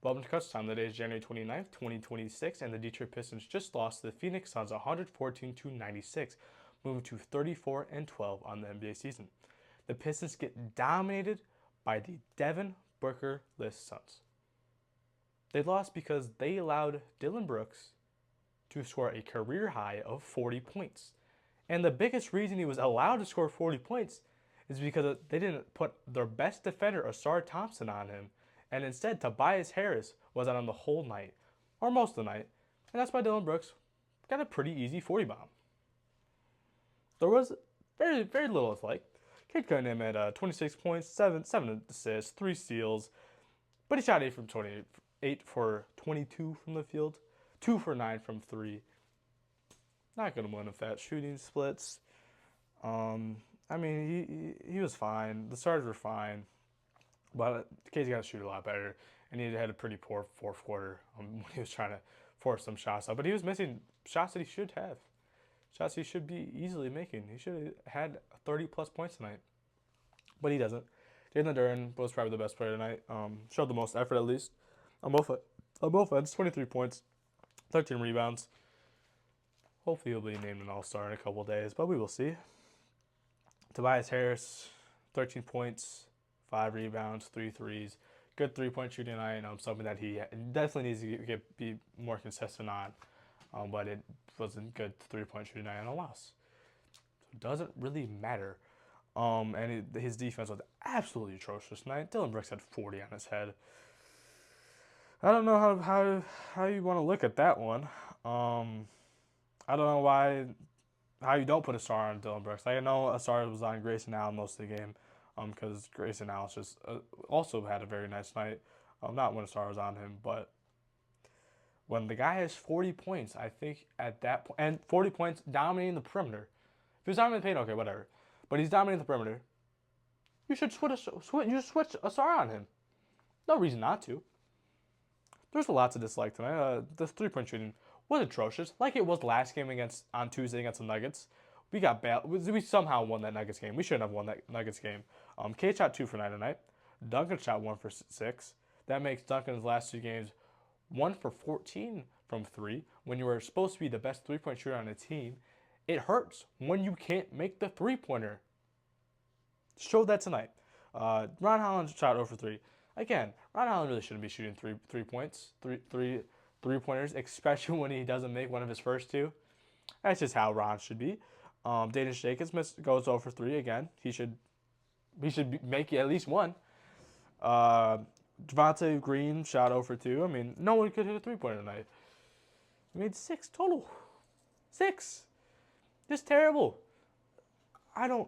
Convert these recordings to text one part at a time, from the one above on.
Welcome to Kutch Time. Today is January 29th, 2026, and the Detroit Pistons just lost to the Phoenix Suns 114-96, moving to 34-12 on the NBA season. The Pistons get dominated by the Devin Booker-less Suns. They lost because they allowed Dillon Brooks to score a career high of 40 points. And the biggest reason he was allowed to score 40 points is because they didn't put their best defender, Asar Thompson, on him. And instead, Tobias Harris was out on the whole night, or most of the night. And that's why Dillon Brooks got a pretty easy 40 bomb. There was very, very little to like. Cade Cunningham had 26 points, 7 assists, 3 steals. But he shot 8 from 28, 8 for 22 from the field, 2 for 9 from 3. Not going to win with that shooting splits. I mean, he was fine. The starters were fine. But Cade's got to shoot a lot better. And he had a pretty poor fourth quarter when he was trying to force some shots out. But he was missing shots that he should have. Shots he should be easily making. He should have had 30-plus points tonight. But he doesn't. Jalen Duren was probably the best player tonight. Showed the most effort, at least. On both ends, 23 points, 13 rebounds. Hopefully he'll be named an all-star in a couple of days, but we will see. Tobias Harris, 13 points, 5 rebounds, 3 threes. Good three-point shooting tonight. Something that he definitely needs to be more consistent on. But it wasn't good three-point shooting tonight and a loss. So it doesn't really matter. And his defense was absolutely atrocious tonight. Dillon Brooks had 40 on his head. I don't know how you want to look at that one. I don't know how you don't put a star on Dillon Brooks. I know a star was on Grayson Allen most of the game, because Grayson Allen just also had a very nice night. Not when a star was on him, but when the guy has 40 points, I think at that point, and 40 points dominating the perimeter. If he was dominating the paint, okay, whatever. But he's dominating the perimeter. You should switch a star on him. No reason not to. There's a lot to dislike tonight. The three-point shooting was atrocious, like it was last game on Tuesday against the Nuggets. We somehow won that Nuggets game. We shouldn't have won that Nuggets game. Cade shot 2 for 9 tonight. Duncan shot 1 for 6. That makes Duncan's last 2 games 1 for 14 from 3. When you were supposed to be the best three-point shooter on the team, it hurts when you can't make the three-pointer. Showed that tonight. Ron Holland shot 0 for 3. Again, Ron Holland really shouldn't be shooting three-pointers, especially when he doesn't make one of his first 2. That's just how Ron should be. Danish Jacobs goes 0 for 3 again. He should make at least 1. Javonte Green shot 0 for 2. I mean, no one could hit a three-pointer tonight. He made 6 total. 6. Just terrible. The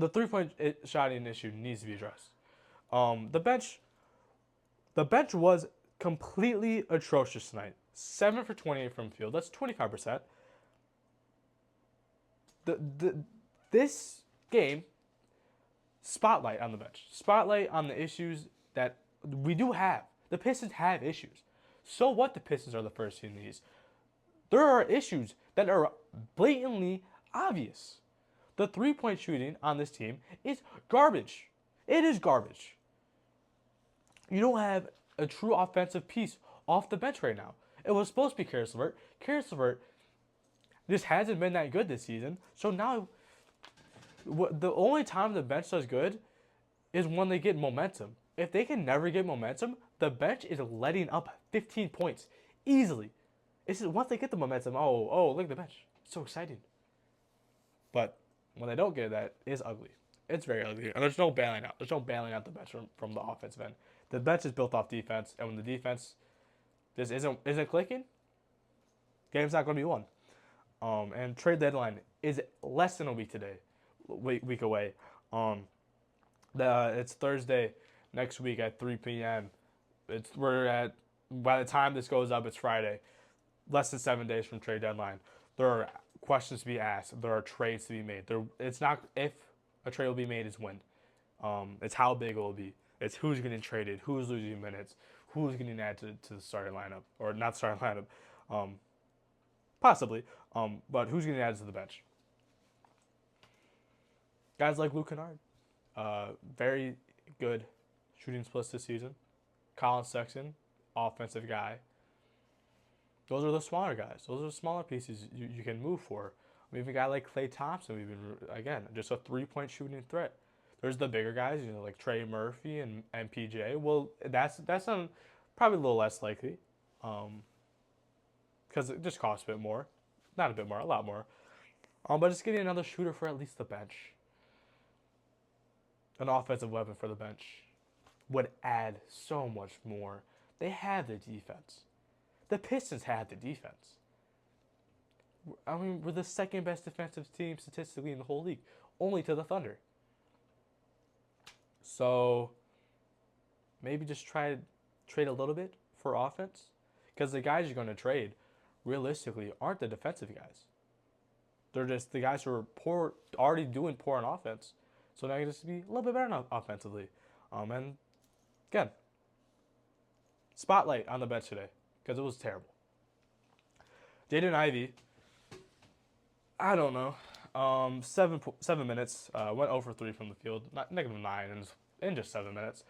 three-point shotting issue needs to be addressed. The bench was completely atrocious tonight. 7 for 28 from field. That's 25%. This game, spotlight on the bench. Spotlight on the issues that we do have. The Pistons have issues. So what? The Pistons are the first team in the East. There are issues that are blatantly obvious. The three-point shooting on this team is garbage. It is garbage. You don't have a true offensive piece off the bench right now. It was supposed to be Caris LeVert. Caris LeVert just hasn't been that good this season. So now, the only time the bench does good is when they get momentum. If they can never get momentum, the bench is letting up 15 points easily. It's just once they get the momentum, look at the bench. It's so exciting. But when they don't get that, it's ugly. It's very ugly. And there's no bailing out. There's no bailing out the bench from the offensive end. The bench is built off defense, and when the defense just isn't clicking, game's not going to be won. And trade deadline is less than a week week away. It's Thursday next week at 3 p.m. By the time this goes up, it's Friday. Less than 7 days from trade deadline. There are questions to be asked. There are trades to be made. It's not if a trade will be made, it's when. It's how big it will be. It's who's getting traded, who's losing minutes, who's getting added to the starting lineup, or not starting lineup, possibly, but who's getting added to the bench. Guys like Luke Kennard, very good shooting splits this season. Colin Sexton, offensive guy. Those are the smaller guys. Those are the smaller pieces you can move for. We have a guy like Klay Thompson. We've been, again, just a 3-point shooting threat. There's the bigger guys, like Trey Murphy and PJ. Well, that's probably a little less likely, because it just costs a bit more, not a bit more, a lot more. But just getting another shooter for at least the bench, an offensive weapon for the bench, would add so much more. They have the defense. The Pistons have the defense. I mean, we're the second best defensive team statistically in the whole league, only to the Thunder. So maybe just try to trade a little bit for offense, because the guys you're going to trade, realistically, aren't the defensive guys. They're just the guys who are poor, already doing poor on offense. So now you just be a little bit better offensively. And again, spotlight on the bench today, because it was terrible. Jaden Ivey, I don't know. 7 minutes. Went 0 for 3 from the field. -9 in just 7 minutes.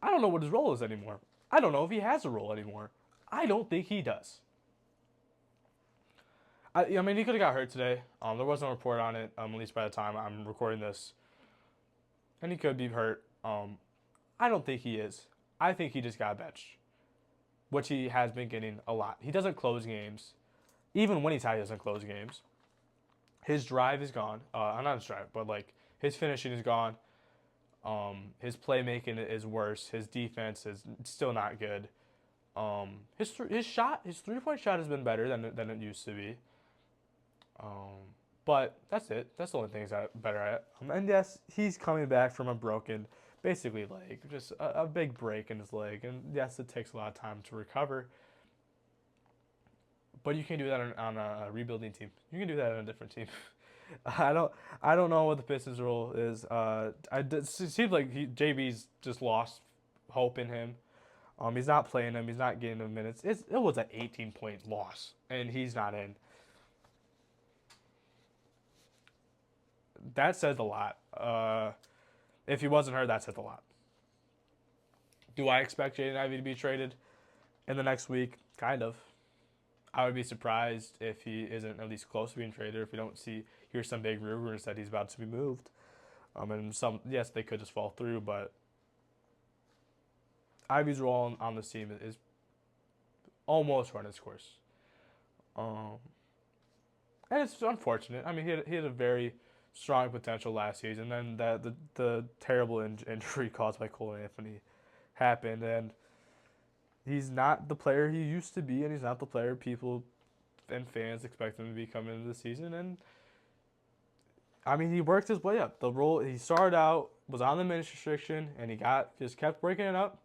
I don't know what his role is anymore. I don't know if he has a role anymore. I don't think he does. I mean, he could have got hurt today. There was no report on it, at least by the time I'm recording this. And he could be hurt. I don't think he is. I think he just got benched, which he has been getting a lot. He doesn't close games. Even when he's out, he doesn't close games. His drive is gone. Not his drive, but like his finishing is gone. His playmaking is worse. His defense is still not good. His 3-point shot has been better than it used to be. But that's it. That's the only thing he's better at. And yes, he's coming back from a broken, basically leg, just a big break in his leg. And yes, it takes a lot of time to recover. But you can do that on a rebuilding team. You can do that on a different team. I don't know what the Pistons' role is. It seems like JB's just lost hope in him. He's not playing him. He's not getting him minutes. It was an 18-point loss, and he's not in. That says a lot. If he wasn't hurt, that says a lot. Do I expect Jaden Ivey to be traded in the next week? Kind of. I would be surprised if he isn't at least close to being traded. If we don't hear some big rumors that he's about to be moved. And yes, they could just fall through, but Ivey's role on this team is almost run its course. And it's unfortunate. I mean, he had a very strong potential last season. Then the terrible injury caused by Cole Anthony happened, and he's not the player he used to be, and he's not the player people and fans expect him to be coming into the season. And I mean, he worked his way up. The role he started out was on the minutes restriction, and he just kept breaking it up,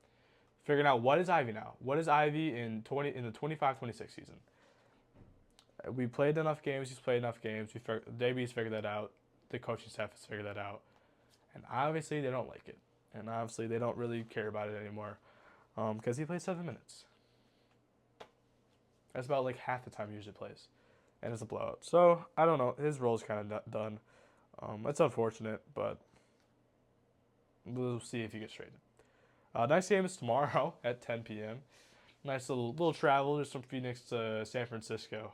figuring out what is Ivey now. What is Ivey in the 25-26 season? We played enough games. He's played enough games. JB's figured that out. The coaching staff has figured that out, and obviously they don't like it, and obviously they don't really care about it anymore, because he plays 7 minutes. That's about like half the time he usually plays, and it's a blowout. So I don't know. His role's kind of done. It's unfortunate, but we'll see if he gets traded. Next game is tomorrow at 10 p.m. Nice little travel just from Phoenix to San Francisco,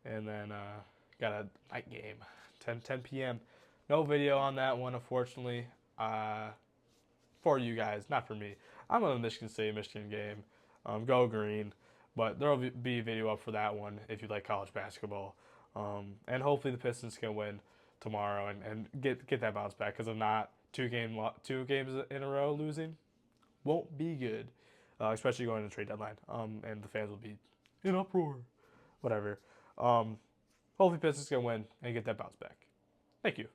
and then got a night game, 10 p.m. No video on that one, unfortunately, for you guys, not for me. I'm on the Michigan game. Go green. But there will be a video up for that one if you like college basketball. And hopefully the Pistons can win tomorrow and get that bounce back. Because if not, two games in a row losing won't be good, especially going to the trade deadline. And the fans will be in uproar. Whatever. Hopefully Pistons can win and get that bounce back. Thank you.